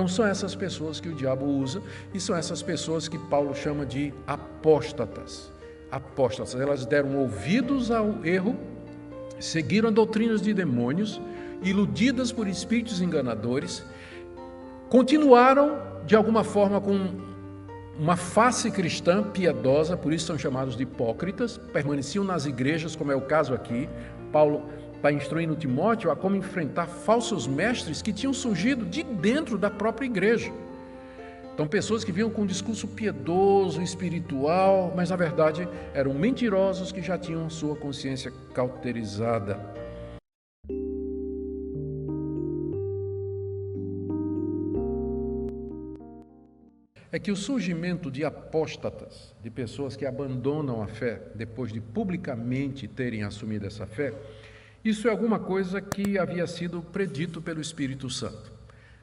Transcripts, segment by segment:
Então são essas pessoas que o diabo usa e são essas pessoas que Paulo chama de apóstatas. Apóstatas, elas deram ouvidos ao erro, seguiram doutrinas de demônios, iludidas por espíritos enganadores, continuaram de alguma forma com uma face cristã piedosa, por isso são chamados de hipócritas, permaneciam nas igrejas, como é o caso aqui. Paulo está instruindo Timóteo a como enfrentar falsos mestres que tinham surgido de dentro da própria igreja. Então, pessoas que vinham com um discurso piedoso, espiritual, mas na verdade eram mentirosos que já tinham sua consciência cauterizada. É que o surgimento de apóstatas, de pessoas que abandonam a fé depois de publicamente terem assumido essa fé, isso é alguma coisa que havia sido predito pelo Espírito Santo.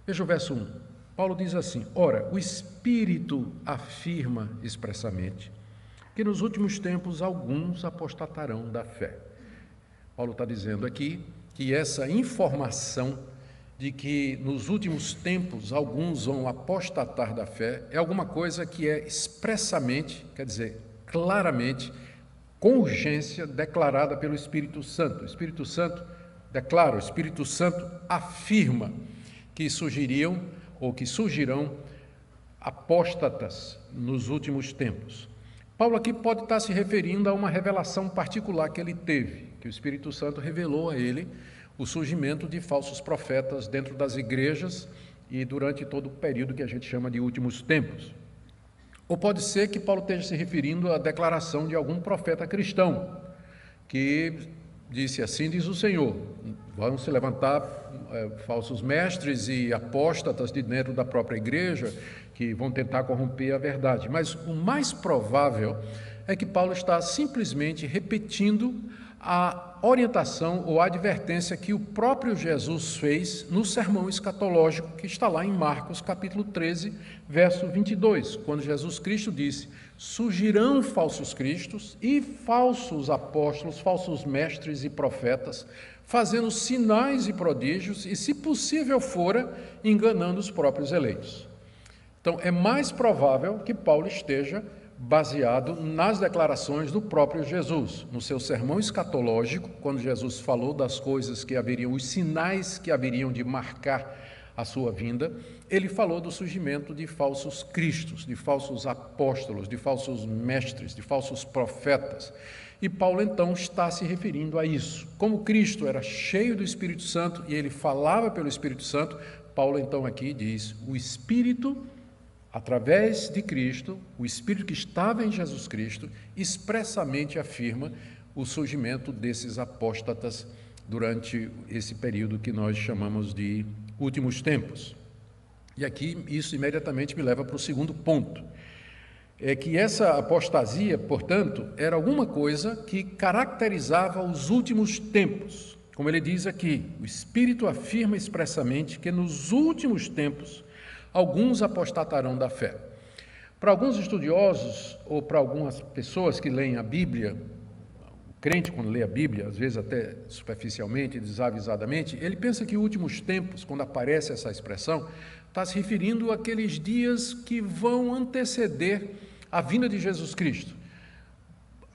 Veja o verso 1. Paulo diz assim: ora, o Espírito afirma expressamente que nos últimos tempos alguns apostatarão da fé. Paulo está dizendo aqui que essa informação de que nos últimos tempos alguns vão apostatar da fé é alguma coisa que é expressamente, quer dizer, claramente, com urgência, declarada pelo Espírito Santo. O Espírito Santo declara, o Espírito Santo afirma que surgiriam ou que surgirão apóstatas nos últimos tempos. Paulo aqui pode estar se referindo a uma revelação particular que ele teve, que o Espírito Santo revelou a ele o surgimento de falsos profetas dentro das igrejas e durante todo o período que a gente chama de últimos tempos. Ou pode ser que Paulo esteja se referindo à declaração de algum profeta cristão, que disse assim, diz o Senhor, vão se levantar falsos mestres e apóstatas de dentro da própria igreja, que vão tentar corromper a verdade. Mas o mais provável é que Paulo está simplesmente repetindo a orientação ou a advertência que o próprio Jesus fez no sermão escatológico que está lá em Marcos capítulo 13, verso 22, quando Jesus Cristo disse: surgirão falsos cristos e falsos apóstolos, falsos mestres e profetas, fazendo sinais e prodígios e, se possível fora, enganando os próprios eleitos. Então, é mais provável que Paulo esteja baseado nas declarações do próprio Jesus, no seu sermão escatológico, quando Jesus falou das coisas que haveriam, os sinais que haveriam de marcar a sua vinda, ele falou do surgimento de falsos cristos, de falsos apóstolos, de falsos mestres, de falsos profetas. E Paulo então está se referindo a isso. Como Cristo era cheio do Espírito Santo e ele falava pelo Espírito Santo, Paulo então aqui diz: o Espírito, através de Cristo, o Espírito que estava em Jesus Cristo, expressamente afirma o surgimento desses apóstatas durante esse período que nós chamamos de últimos tempos. E aqui isso imediatamente me leva para o segundo ponto. É que essa apostasia, portanto, era alguma coisa que caracterizava os últimos tempos. Como ele diz aqui, o Espírito afirma expressamente que nos últimos tempos alguns apostatarão da fé. Para alguns estudiosos, ou para algumas pessoas que leem a Bíblia, o crente, quando lê a Bíblia, às vezes até superficialmente, desavisadamente, ele pensa que últimos tempos, quando aparece essa expressão, está se referindo àqueles dias que vão anteceder a vinda de Jesus Cristo.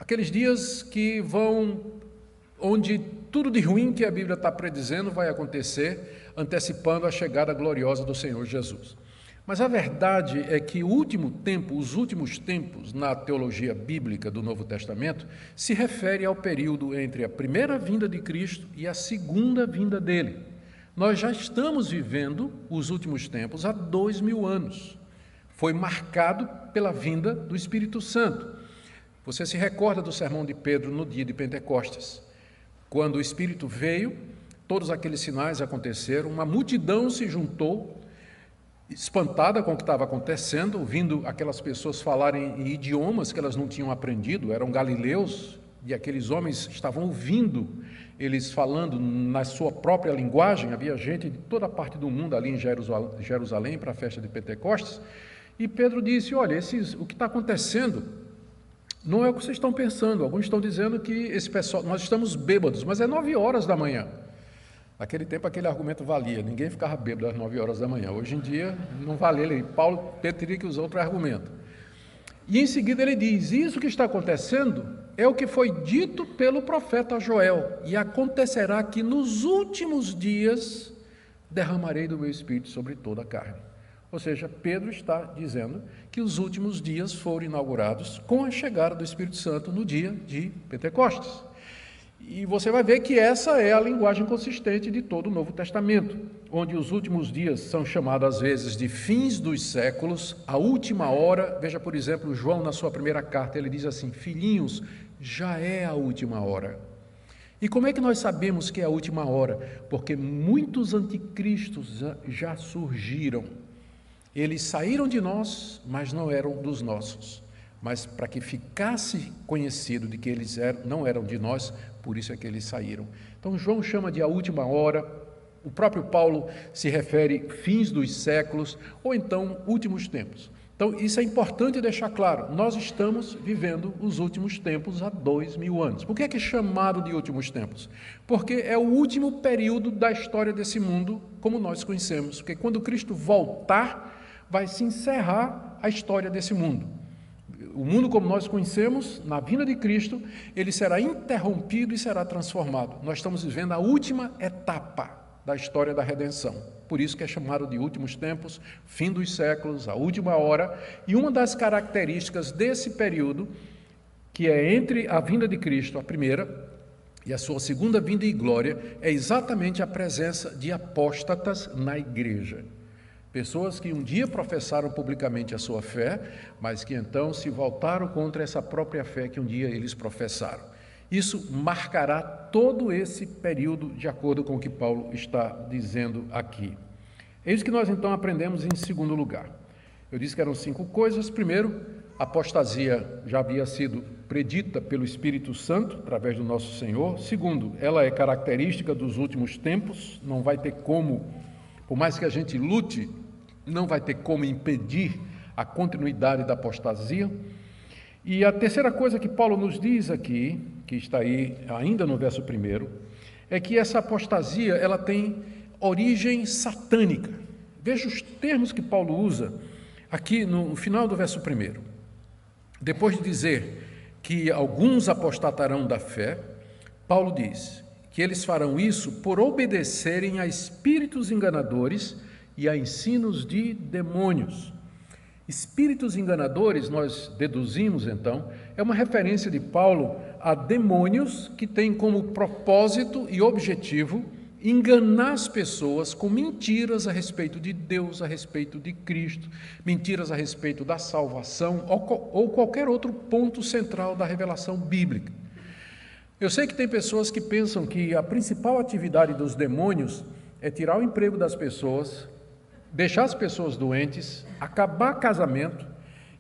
Aqueles dias que vão, onde tudo de ruim que a Bíblia está predizendo vai acontecer, antecipando a chegada gloriosa do Senhor Jesus. Mas a verdade é que o último tempo, os últimos tempos na teologia bíblica do Novo Testamento, se refere ao período entre a primeira vinda de Cristo e a segunda vinda dele. Nós já estamos vivendo os últimos tempos há 2000 anos. Foi marcado pela vinda do Espírito Santo. Você se recorda do sermão de Pedro no dia de Pentecostes? Quando o Espírito veio, todos aqueles sinais aconteceram, uma multidão se juntou, espantada com o que estava acontecendo, ouvindo aquelas pessoas falarem em idiomas que elas não tinham aprendido, eram galileus, e aqueles homens estavam ouvindo eles falando na sua própria linguagem. Havia gente de toda a parte do mundo ali em Jerusalém para a festa de Pentecostes, e Pedro disse: olha, o que está acontecendo não é o que vocês estão pensando. Alguns estão dizendo que esse pessoal, nós estamos bêbados, mas é 9 horas da manhã. Naquele tempo, aquele argumento valia, ninguém ficava bêbado às 9 horas da manhã. Hoje em dia, não vale. Pedro teria que usar outro argumento. E em seguida ele diz, isso que está acontecendo é o que foi dito pelo profeta Joel, e acontecerá que nos últimos dias derramarei do meu espírito sobre toda a carne. Ou seja, Pedro está dizendo que os últimos dias foram inaugurados com a chegada do Espírito Santo no dia de Pentecostes. E você vai ver que essa é a linguagem consistente de todo o Novo Testamento, onde os últimos dias são chamados às vezes de fins dos séculos, a última hora. Veja, por exemplo, João na sua primeira carta, ele diz assim, filhinhos, já é a última hora. E como é que nós sabemos que é a última hora? Porque muitos anticristos já surgiram. Eles saíram de nós, mas não eram dos nossos. Mas para que ficasse conhecido de que eles não eram de nós, por isso é que eles saíram. Então João chama de a última hora, o próprio Paulo se refere fins dos séculos, ou então últimos tempos. Então isso é importante deixar claro, nós estamos vivendo os últimos tempos há 2000 anos. Por que é chamado de últimos tempos? Porque é o último período da história desse mundo como nós conhecemos, porque quando Cristo voltar, vai se encerrar a história desse mundo. O mundo como nós conhecemos, na vinda de Cristo, ele será interrompido e será transformado. Nós estamos vivendo a última etapa da história da redenção. Por isso que é chamado de últimos tempos, fim dos séculos, a última hora. E uma das características desse período, que é entre a vinda de Cristo, a primeira, e a sua segunda vinda em glória, é exatamente a presença de apóstatas na igreja. Pessoas que um dia professaram publicamente a sua fé, mas que então se voltaram contra essa própria fé que um dia eles professaram. Isso marcará todo esse período, de acordo com o que Paulo está dizendo aqui. É isso que nós então aprendemos em segundo lugar. Eu disse que eram 5 coisas. Primeiro, a apostasia já havia sido predita pelo Espírito Santo, através do nosso Senhor. Segundo, ela é característica dos últimos tempos, não vai ter como, por mais que a gente lute, não vai ter como impedir a continuidade da apostasia. E a terceira coisa que Paulo nos diz aqui, que está aí ainda no verso 1, é que essa apostasia ela tem origem satânica. Veja os termos que Paulo usa aqui no final do verso 1. Depois de dizer que alguns apostatarão da fé, Paulo diz que eles farão isso por obedecerem a espíritos enganadores e a ensinos de demônios. Espíritos enganadores, nós deduzimos então, é uma referência de Paulo a demônios que têm como propósito e objetivo enganar as pessoas com mentiras a respeito de Deus, a respeito de Cristo, mentiras a respeito da salvação ou qualquer outro ponto central da revelação bíblica. Eu sei que tem pessoas que pensam que a principal atividade dos demônios é tirar o emprego das pessoas, deixar as pessoas doentes, acabar casamento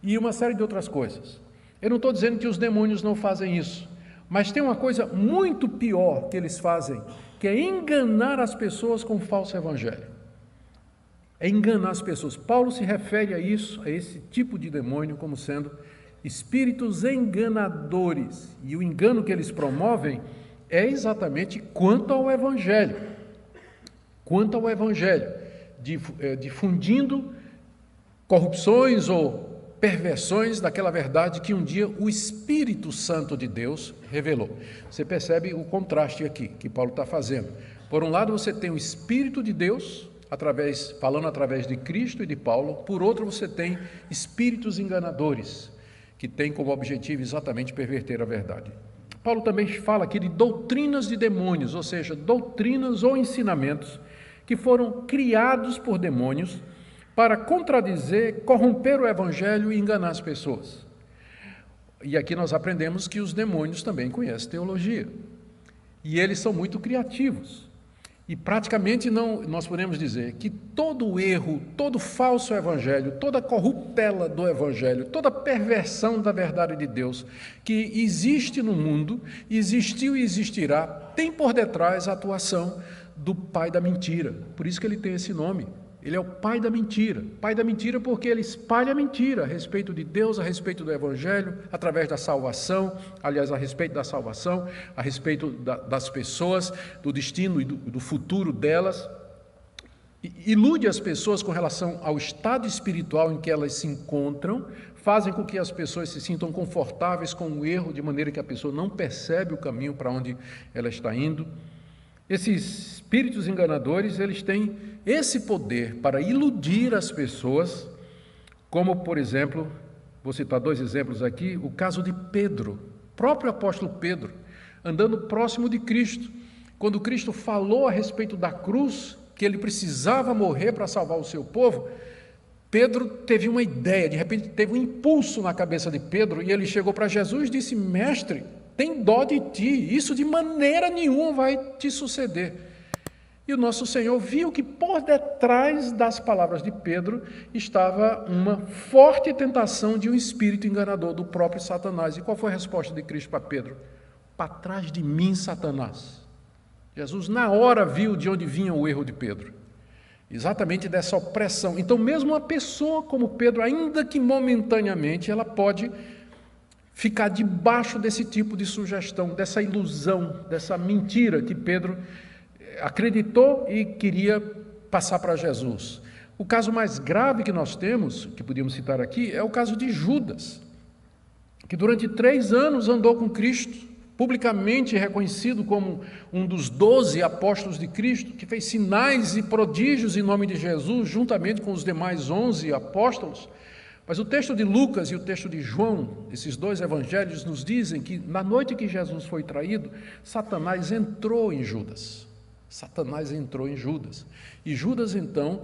e uma série de outras coisas. Eu não estou dizendo que os demônios não fazem isso, mas tem uma coisa muito pior que eles fazem, que é enganar as pessoas com o falso evangelho. É enganar as pessoas. Paulo se refere a isso, a esse tipo de demônio, como sendo espíritos enganadores. E o engano que eles promovem é exatamente quanto ao evangelho. Quanto ao evangelho. Difundindo corrupções ou perversões daquela verdade que um dia o Espírito Santo de Deus revelou. Você percebe o contraste aqui que Paulo está fazendo. Por um lado você tem o Espírito de Deus, falando através de Cristo e de Paulo. Por outro você tem espíritos enganadores, que têm como objetivo exatamente perverter a verdade. Paulo também fala aqui de doutrinas de demônios, ou seja, doutrinas ou ensinamentos que foram criados por demônios para contradizer, corromper o evangelho e enganar as pessoas. E aqui nós aprendemos que os demônios também conhecem teologia. E eles são muito criativos. E praticamente nós podemos dizer que todo erro, todo falso evangelho, toda corruptela do evangelho, toda perversão da verdade de Deus que existe no mundo, existiu e existirá, tem por detrás a atuação do pai da mentira. Por isso que ele tem esse nome. Ele é o pai da mentira. Pai da mentira porque ele espalha mentira a respeito de Deus, a respeito do Evangelho, através da salvação, aliás, a respeito da salvação, a respeito das pessoas, do destino e do futuro delas. Ilude as pessoas com relação ao estado espiritual em que elas se encontram, fazem com que as pessoas se sintam confortáveis com o erro, de maneira que a pessoa não percebe o caminho para onde ela está indo. Esses espíritos enganadores, eles têm esse poder para iludir as pessoas, como, por exemplo, vou citar 2 exemplos aqui, o caso de Pedro, próprio apóstolo Pedro, andando próximo de Cristo. Quando Cristo falou a respeito da cruz, que ele precisava morrer para salvar o seu povo, Pedro teve uma ideia, de repente teve um impulso na cabeça de Pedro, e ele chegou para Jesus e disse: mestre, tem dó de ti, isso de maneira nenhuma vai te suceder. E o nosso Senhor viu que por detrás das palavras de Pedro estava uma forte tentação de um espírito enganador do próprio Satanás. E qual foi a resposta de Cristo para Pedro? Para trás de mim, Satanás. Jesus na hora viu de onde vinha o erro de Pedro, exatamente dessa opressão. Então mesmo uma pessoa como Pedro, ainda que momentaneamente, ela pode ficar debaixo desse tipo de sugestão, dessa ilusão, dessa mentira que Pedro acreditou e queria passar para Jesus. O caso mais grave que nós temos, que podíamos citar aqui, é o caso de Judas, que durante 3 anos andou com Cristo, publicamente reconhecido como um dos 12 apóstolos de Cristo, que fez sinais e prodígios em nome de Jesus, juntamente com os demais 11 apóstolos. Mas o texto de Lucas e o texto de João, esses 2 evangelhos, nos dizem que na noite que Jesus foi traído, Satanás entrou em Judas. Satanás entrou em Judas. E Judas, então,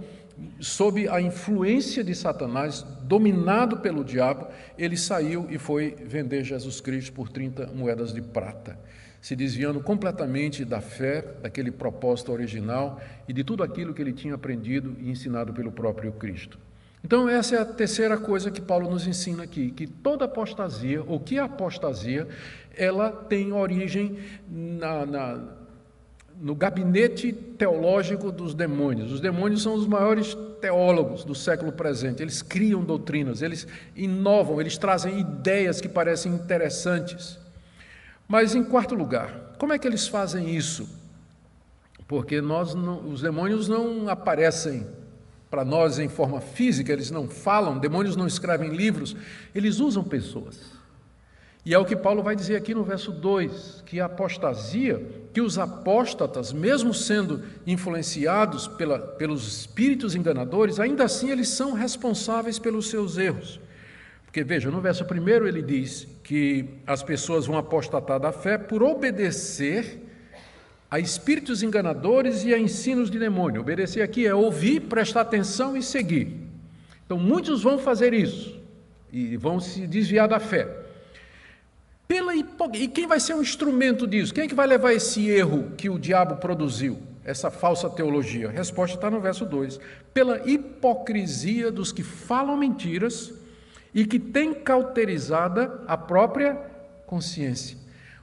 sob a influência de Satanás, dominado pelo diabo, ele saiu e foi vender Jesus Cristo por 30 moedas de prata, se desviando completamente da fé, daquele propósito original e de tudo aquilo que ele tinha aprendido e ensinado pelo próprio Cristo. Então, essa é a terceira coisa que Paulo nos ensina aqui, que toda apostasia, ou que a apostasia, ela tem origem no gabinete teológico dos demônios. Os demônios são os maiores teólogos do século presente. Eles criam doutrinas, eles inovam, eles trazem ideias que parecem interessantes. Mas, em quarto lugar, como é que eles fazem isso? Porque os demônios não aparecem para nós em forma física, eles não falam, demônios não escrevem livros, eles usam pessoas. E é o que Paulo vai dizer aqui no verso 2, que a apostasia, que os apóstatas, mesmo sendo influenciados pelos espíritos enganadores, ainda assim eles são responsáveis pelos seus erros. Porque veja, no verso 1 ele diz que as pessoas vão apostatar da fé por obedecer a espíritos enganadores e a ensinos de demônio. Obedecer aqui é ouvir, prestar atenção e seguir. Então muitos vão fazer isso e vão se desviar da fé. E quem vai ser um instrumento disso? Quem é que vai levar esse erro que o diabo produziu? Essa falsa teologia? A resposta está no verso 2. Pela hipocrisia dos que falam mentiras e que têm cauterizada a própria consciência.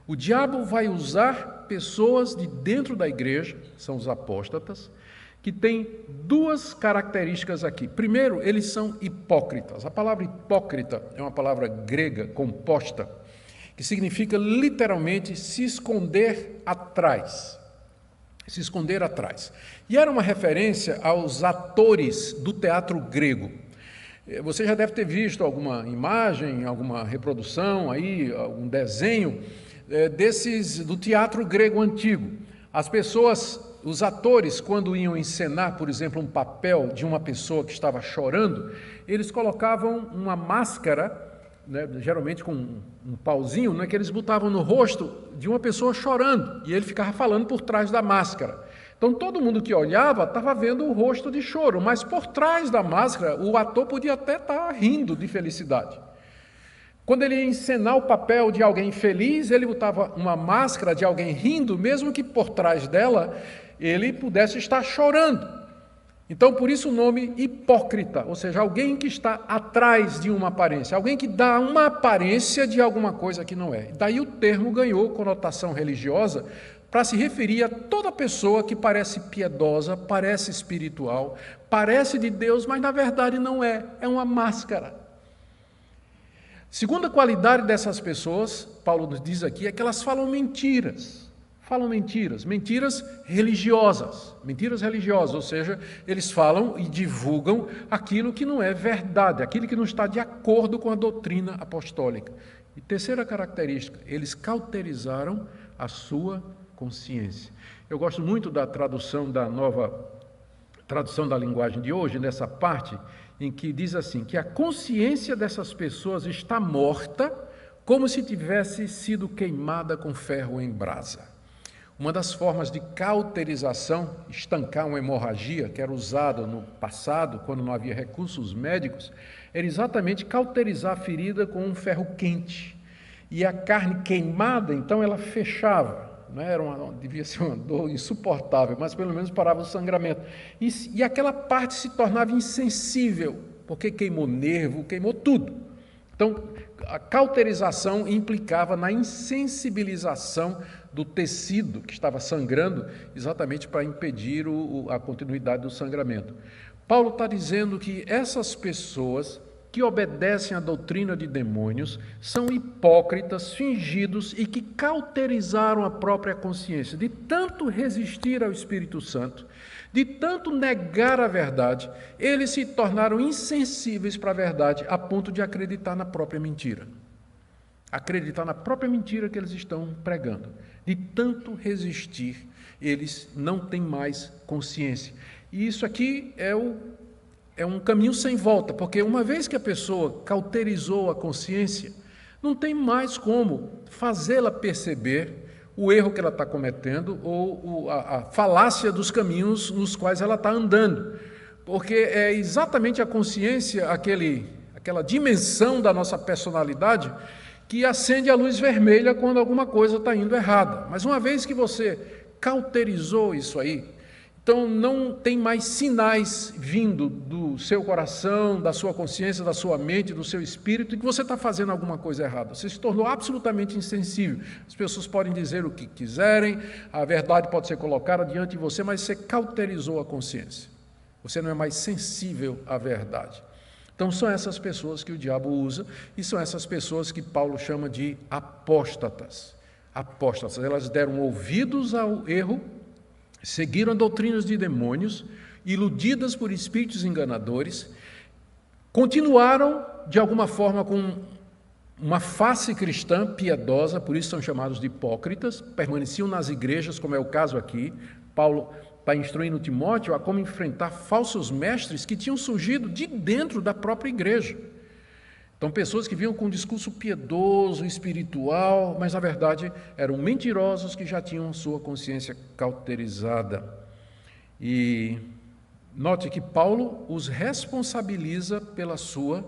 O diabo vai usar pessoas de dentro da igreja, são os apóstatas, que têm 2 características aqui. Primeiro, eles são hipócritas. A palavra hipócrita é uma palavra grega composta, que significa literalmente se esconder atrás. Se esconder atrás. E era uma referência aos atores do teatro grego. Você já deve ter visto alguma imagem, alguma reprodução, aí, algum desenho do teatro grego antigo. As pessoas, os atores, quando iam encenar, por exemplo, um papel de uma pessoa que estava chorando, eles colocavam uma máscara, geralmente com um pauzinho, que eles botavam no rosto de uma pessoa chorando, e ele ficava falando por trás da máscara. Então todo mundo que olhava estava vendo o rosto de choro, mas por trás da máscara o ator podia até estar rindo de felicidade. Quando ele ia encenar o papel de alguém feliz, ele botava uma máscara de alguém rindo, mesmo que por trás dela ele pudesse estar chorando. Então, por isso o nome hipócrita, ou seja, alguém que está atrás de uma aparência, alguém que dá uma aparência de alguma coisa que não é. Daí o termo ganhou conotação religiosa para se referir a toda pessoa que parece piedosa, parece espiritual, parece de Deus, mas na verdade não é, é uma máscara. Segunda qualidade dessas pessoas, Paulo nos diz aqui, é que elas falam mentiras. Falam mentiras religiosas, ou seja, eles falam e divulgam aquilo que não é verdade, aquilo que não está de acordo com a doutrina apostólica. E terceira característica, eles cauterizaram a sua consciência. Eu gosto muito da tradução da nova tradução da linguagem de hoje, nessa parte em que diz assim, que a consciência dessas pessoas está morta como se tivesse sido queimada com ferro em brasa. Uma das formas de cauterização, estancar uma hemorragia, que era usada no passado, quando não havia recursos médicos, era exatamente cauterizar a ferida com um ferro quente. E a carne queimada, então, ela fechava. Não era devia ser uma dor insuportável, mas pelo menos parava o sangramento. E aquela parte se tornava insensível, porque queimou nervo, queimou tudo. Então, a cauterização implicava na insensibilização do tecido que estava sangrando, exatamente para impedir a continuidade do sangramento. Paulo está dizendo que essas pessoas que obedecem à doutrina de demônios são hipócritas, fingidos e que cauterizaram a própria consciência. De tanto resistir ao Espírito Santo, de tanto negar a verdade, eles se tornaram insensíveis para a verdade a ponto de acreditar na própria mentira. Acreditar na própria mentira que eles estão pregando. De tanto resistir, eles não têm mais consciência. E isso aqui é um caminho sem volta, porque uma vez que a pessoa cauterizou a consciência, não tem mais como fazê-la perceber o erro que ela está cometendo ou a falácia dos caminhos nos quais ela está andando. Porque é exatamente a consciência, aquela dimensão da nossa personalidade que acende a luz vermelha quando alguma coisa está indo errada. Mas uma vez que você cauterizou isso aí, então não tem mais sinais vindo do seu coração, da sua consciência, da sua mente, do seu espírito, de que você está fazendo alguma coisa errada. Você se tornou absolutamente insensível. As pessoas podem dizer o que quiserem, a verdade pode ser colocada diante de você, mas você cauterizou a consciência. Você não é mais sensível à verdade. Então são essas pessoas que o diabo usa e são essas pessoas que Paulo chama de apóstatas. Apóstatas, elas deram ouvidos ao erro, seguiram doutrinas de demônios, iludidas por espíritos enganadores, continuaram de alguma forma com uma face cristã piedosa, por isso são chamados de hipócritas, permaneciam nas igrejas, como é o caso aqui. Paulo está instruindo Timóteo a como enfrentar falsos mestres que tinham surgido de dentro da própria igreja. Então, pessoas que vinham com um discurso piedoso, espiritual, mas na verdade eram mentirosos que já tinham sua consciência cauterizada. E note que Paulo os responsabiliza pela sua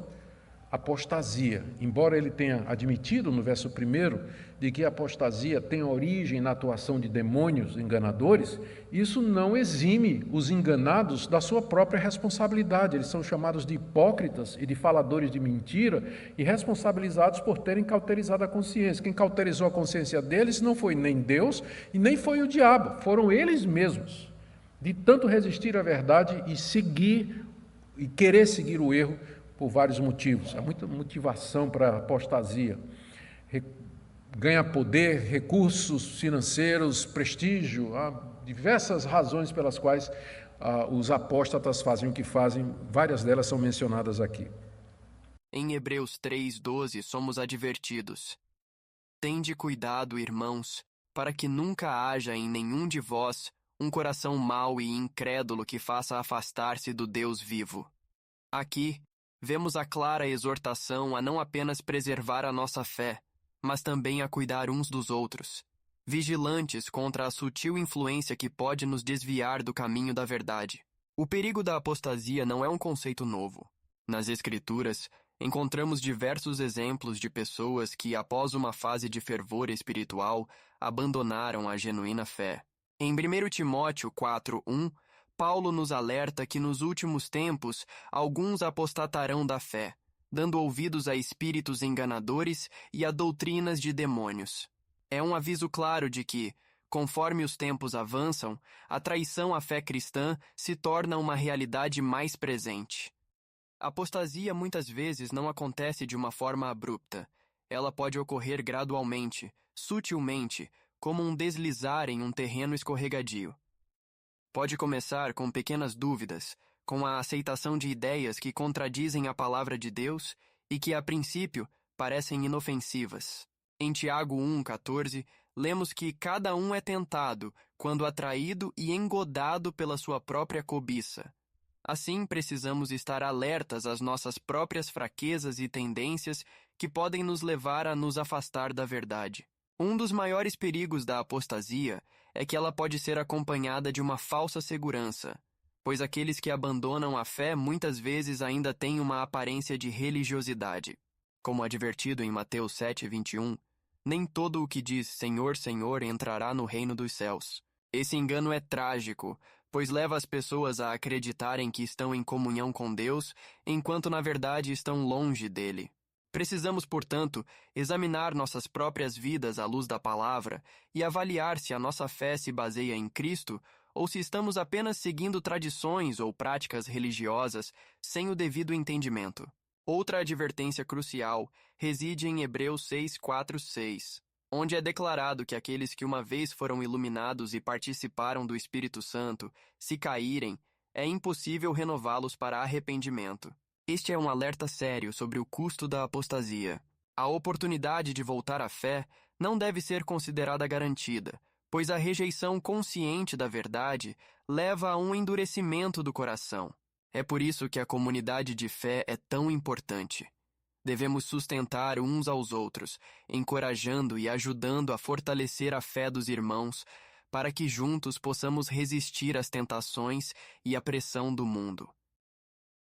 apostasia. Embora ele tenha admitido no verso 1 de que a apostasia tem origem na atuação de demônios enganadores, isso não exime os enganados da sua própria responsabilidade. Eles são chamados de hipócritas e de faladores de mentira e responsabilizados por terem cauterizado a consciência. Quem cauterizou a consciência deles não foi nem Deus e nem foi o diabo, foram eles mesmos, de tanto resistir à verdade e seguir e querer seguir o erro por vários motivos. Há muita motivação para a apostasia. Ganha poder, recursos financeiros, prestígio, há diversas razões pelas quais os apóstatas fazem o que fazem, várias delas são mencionadas aqui. Em Hebreus 3:12 somos advertidos: tende cuidado, irmãos, para que nunca haja em nenhum de vós um coração mau e incrédulo que faça afastar-se do Deus vivo. Aqui, vemos a clara exortação a não apenas preservar a nossa fé, mas também a cuidar uns dos outros, vigilantes contra a sutil influência que pode nos desviar do caminho da verdade. O perigo da apostasia não é um conceito novo. Nas Escrituras, encontramos diversos exemplos de pessoas que, após uma fase de fervor espiritual, abandonaram a genuína fé. Em 1 Timóteo 4:1, Paulo nos alerta que nos últimos tempos alguns apostatarão da fé, dando ouvidos a espíritos enganadores e a doutrinas de demônios. É um aviso claro de que, Conforme os tempos avançam, a traição à fé cristã se torna uma realidade mais presente. A apostasia muitas vezes não acontece de uma forma abrupta. Ela pode ocorrer gradualmente, sutilmente, como um deslizar em um terreno escorregadio. Pode começar com pequenas dúvidas, com a aceitação de ideias que contradizem a palavra de Deus e que, a princípio, parecem inofensivas. Em Tiago 1,14, lemos que cada um é tentado quando atraído e engodado pela sua própria cobiça. Assim, precisamos estar alertas às nossas próprias fraquezas e tendências que podem nos levar a nos afastar da verdade. Um dos maiores perigos da apostasia é que ela pode ser acompanhada de uma falsa segurança, pois aqueles que abandonam a fé muitas vezes ainda têm uma aparência de religiosidade. Como advertido em Mateus 7,21, nem todo o que diz Senhor, Senhor entrará no reino dos céus. Esse engano é trágico, pois leva as pessoas a acreditarem que estão em comunhão com Deus, enquanto na verdade estão longe dele. Precisamos, portanto, examinar nossas próprias vidas à luz da palavra e avaliar se a nossa fé se baseia em Cristo ou se estamos apenas seguindo tradições ou práticas religiosas sem o devido entendimento. Outra advertência crucial reside em Hebreus 6,4-6, onde é declarado que aqueles que uma vez foram iluminados e participaram do Espírito Santo, se caírem, é impossível renová-los para arrependimento. Este é um alerta sério sobre o custo da apostasia. A oportunidade de voltar à fé não deve ser considerada garantida, pois a rejeição consciente da verdade leva a um endurecimento do coração. É por isso que a comunidade de fé é tão importante. Devemos sustentar uns aos outros, encorajando e ajudando a fortalecer a fé dos irmãos, para que juntos possamos resistir às tentações e à pressão do mundo.